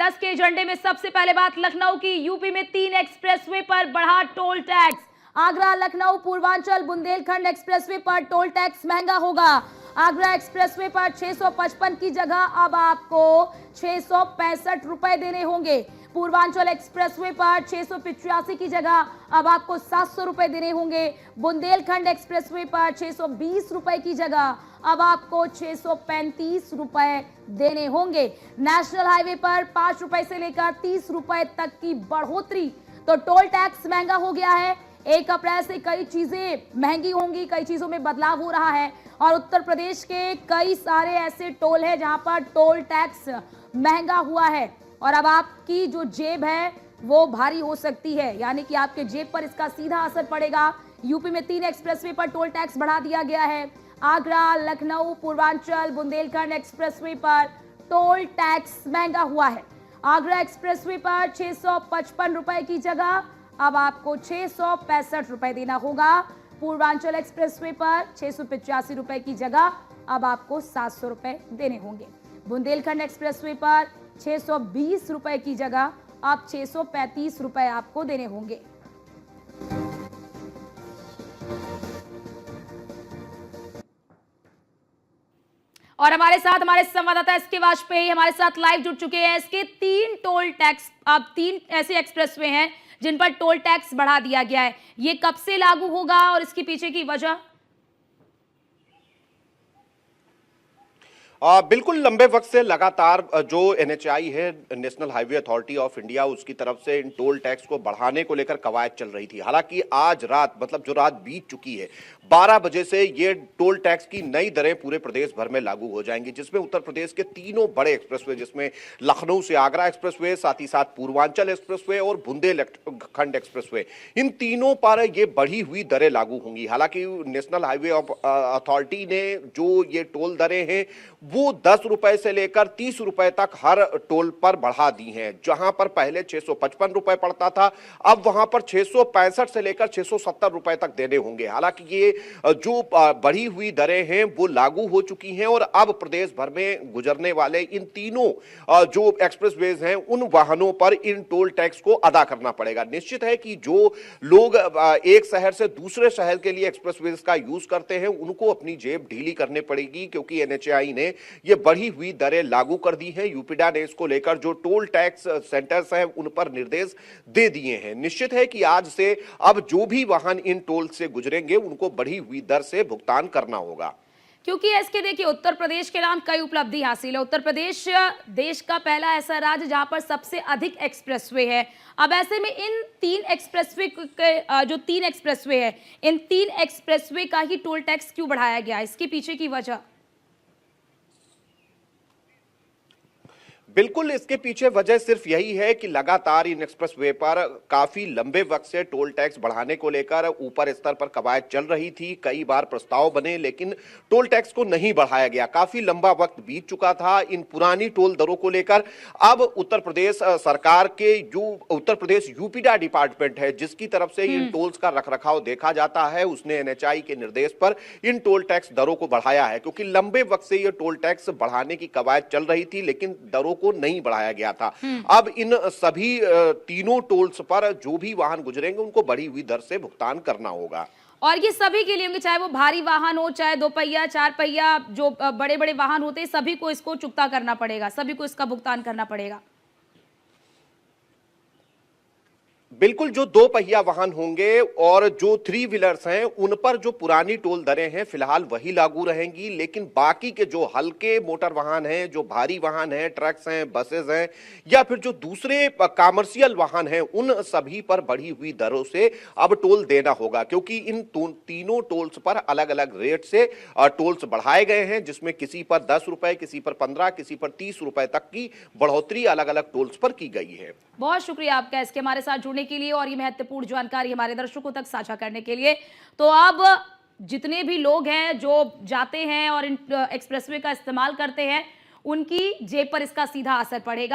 10 के एजेंडे में सबसे पहले बात लखनऊ की। यूपी में 3 एक्सप्रेसवे पर बढ़ा toll tax. Agra, Lucknow, Purvanchal, Bundelkhand expressway पर टोल टैक्स महंगा होगा। आगरा एक्सप्रेसवे पर 655 की जगह अब आपको 665 रुपए देने होंगे। पूर्वांचल एक्सप्रेसवे पर 685 की जगह अब आपको 700 रुपए देने होंगे। बुंदेलखंड एक्सप्रेसवे पर 620 रुपए की जगह अब आपको 635 रुपए देने होंगे। नेशनल हाईवे पर 5 रुपए से लेकर 30 रुपए तक की बढ़ोतरी। तो टोल टैक्स महंगा हो गया है। 1 अप्रैल से कई चीजें महंगी होंगी, कई चीजों में बदलाव हो रहा है और उत्तर प्रदेश के कई सारे ऐसे टोल है जहां पर टोल टैक्स महंगा हुआ है और अब आपकी जो जेब है वो भारी हो सकती है, यानी कि आपके जेब पर इसका सीधा असर पड़ेगा। यूपी में 3 एक्सप्रेसवे पर टोल टैक्स बढ़ा दिया गया है। आगरा, लखनऊ, पूर्वांचल, बुंदेलखंड एक्सप्रेसवे पर टोल टैक्स महंगा हुआ है। आगरा एक्सप्रेसवे पर 655 रुपए की जगह अब आपको 665 रुपए देना होगा। पूर्वांचल एक्सप्रेसवे पर 685 रुपए की जगह अब आपको 700 रुपए देने होंगे। बुंदेलखंड एक्सप्रेसवे पर 620 रुपए की जगह अब 635 रुपए आपको देने होंगे। और हमारे साथ हमारे संवाददाता एसके वाजपेयी हमारे साथ लाइव जुड़ चुके हैं। इसके 3 टोल टैक्स, अब 3 ऐसे एक्सप्रेसवे हैं जिन पर टोल टैक्स बढ़ा दिया गया है। ये कब से लागू होगा और इसके पीछे की वजह? बिल्कुल लंबे वक्त से लगातार जो एनएचएआई है, national highway authority of India, उसकी तरफ से इन टोल टैक्स को बढ़ाने को लेकर कवायद चल रही थी। हालांकि आज रात, मतलब जो रात बीत चुकी है, 12 बजे से ये टोल टैक्स की नई दरें पूरे प्रदेश भर में लागू हो जाएंगी, जिसमें उत्तर प्रदेश के तीनों बड़े एक्सप्रेसवे, जिसमें लखनऊ से आगरा एक्सप्रेसवे, साथ ही साथ पूर्वांचल एक्सप्रेसवे और बुंदेलखंड एक्सप्रेसवे, इन तीनों पर ये बढ़ी हुई दरें लागू होंगी। हालांकि नेशनल हाईवे अथॉरिटी ने जो ये टोल दरें हैं वो 10 रुपए से लेकर 30 रुपए तक हर टोल पर बढ़ा दी हैं। जहां पर पहले 655 रुपए पड़ता था, अब वहां पर 665 से लेकर 670 रुपए तक देने होंगे। हालांकि ये जो बढ़ी हुई दरें हैं वो लागू हो चुकी हैं और अब प्रदेश भर में गुजरने वाले इन तीनों जो एक्सप्रेसवेज हैं उन वाहनों पर इन टोल टैक्स को अदा करना पड़ेगा। निश्चित है कि जो लोग एक शहर से दूसरे शहर के लिए एक्सप्रेसवेज का यूज करते हैं उनको अपनी जेब ढीली करनी पड़ेगी, क्योंकि एनएचएआई ने ये बढ़ी हुई दरें लागू कर दी हैं। यूपीडा ने इसको लेकर जो टोल टैक्स सेंटर्स हैं उन पर निर्देश दे दिए हैं। निश्चित है कि आज से अब जो भी वाहन इन टोल से गुजरेंगे उनको बढ़ी हुई दर से भुगतान करना होगा। क्योंकि इसके देखिए उत्तर प्रदेश के नाम कई उपलब्धि हासिल है। उत्तर प्रदेश देश का पहला ऐसा राज्य जहां पर सबसे अधिक एक्सप्रेसवे है। अब ऐसे में इन 3 एक्सप्रेसवे के जो 3 एक्सप्रेसवे है, इन 3 एक्सप्रेसवे का ही टोल टैक्स क्यों बढ़ाया गया, इसके पीछे की वजह? बिल्कुल, इसके पीछे वजह सिर्फ यही है कि लगातार इन एक्सप्रेसवे पर काफी लंबे वक्त से टोल टैक्स बढ़ाने को लेकर ऊपर स्तर पर कवायद चल रही थी। कई बार प्रस्ताव बने लेकिन टोल टैक्स को नहीं बढ़ाया गया। काफी लंबा वक्त बीत चुका था इन पुरानी टोल दरों को लेकर। अब उत्तर प्रदेश सरकार के जो उत्तर प्रदेश यूपीडा डिपार्टमेंट है, जिसकी तरफ से इन टोल्स का रखरखाव देखा जाता है, उसने एनएचएआई के निर्देश पर इन टोल टैक्स दरों को बढ़ाया है। क्योंकि लंबे वक्त से ये टोल टैक्स बढ़ाने की कवायद चल रही थी लेकिन दरों को नहीं बढ़ाया गया था। अब इन सभी तीनों टोल्स पर जो भी वाहन गुजरेंगे उनको बढ़ी हुई दर से भुगतान करना होगा। और ये सभी के लिए होंगे, चाहे वो भारी वाहन हो, चाहे 2 पहिया 4 पहिया, जो बड़े बड़े वाहन होते हैं, सभी को इसको चुकता करना पड़ेगा, सभी को इसका भुगतान करना पड़ेगा। बिल्कुल, जो 2 पहिया वाहन होंगे और जो 3 व्हीलर्स हैं उन पर जो पुरानी टोल दरें हैं फिलहाल वही लागू रहेंगी, लेकिन बाकी के जो हल्के मोटर वाहन हैं, जो भारी वाहन हैं, ट्रक्स हैं, बसेस हैं या फिर जो दूसरे कमर्शियल वाहन हैं, उन सभी पर बढ़ी हुई दरों से अब टोल देना होगा। क्योंकि इन तीनों टोल्स पर अलग अलग रेट से टोल्स बढ़ाए गए हैं, जिसमें किसी पर 10 रुपए, किसी पर 15, किसी पर 30 रुपए तक की बढ़ोतरी अलग अलग टोल्स पर की गई है। बहुत शुक्रिया आपका इसके हमारे साथ जुड़ने के लिए और ये महत्वपूर्ण जानकारी हमारे दर्शकों तक साझा करने के लिए। तो अब जितने भी लोग हैं जो जाते हैं और इन एक्सप्रेसवे का इस्तेमाल करते हैं, उनकी जेब पर इसका सीधा असर पड़ेगा।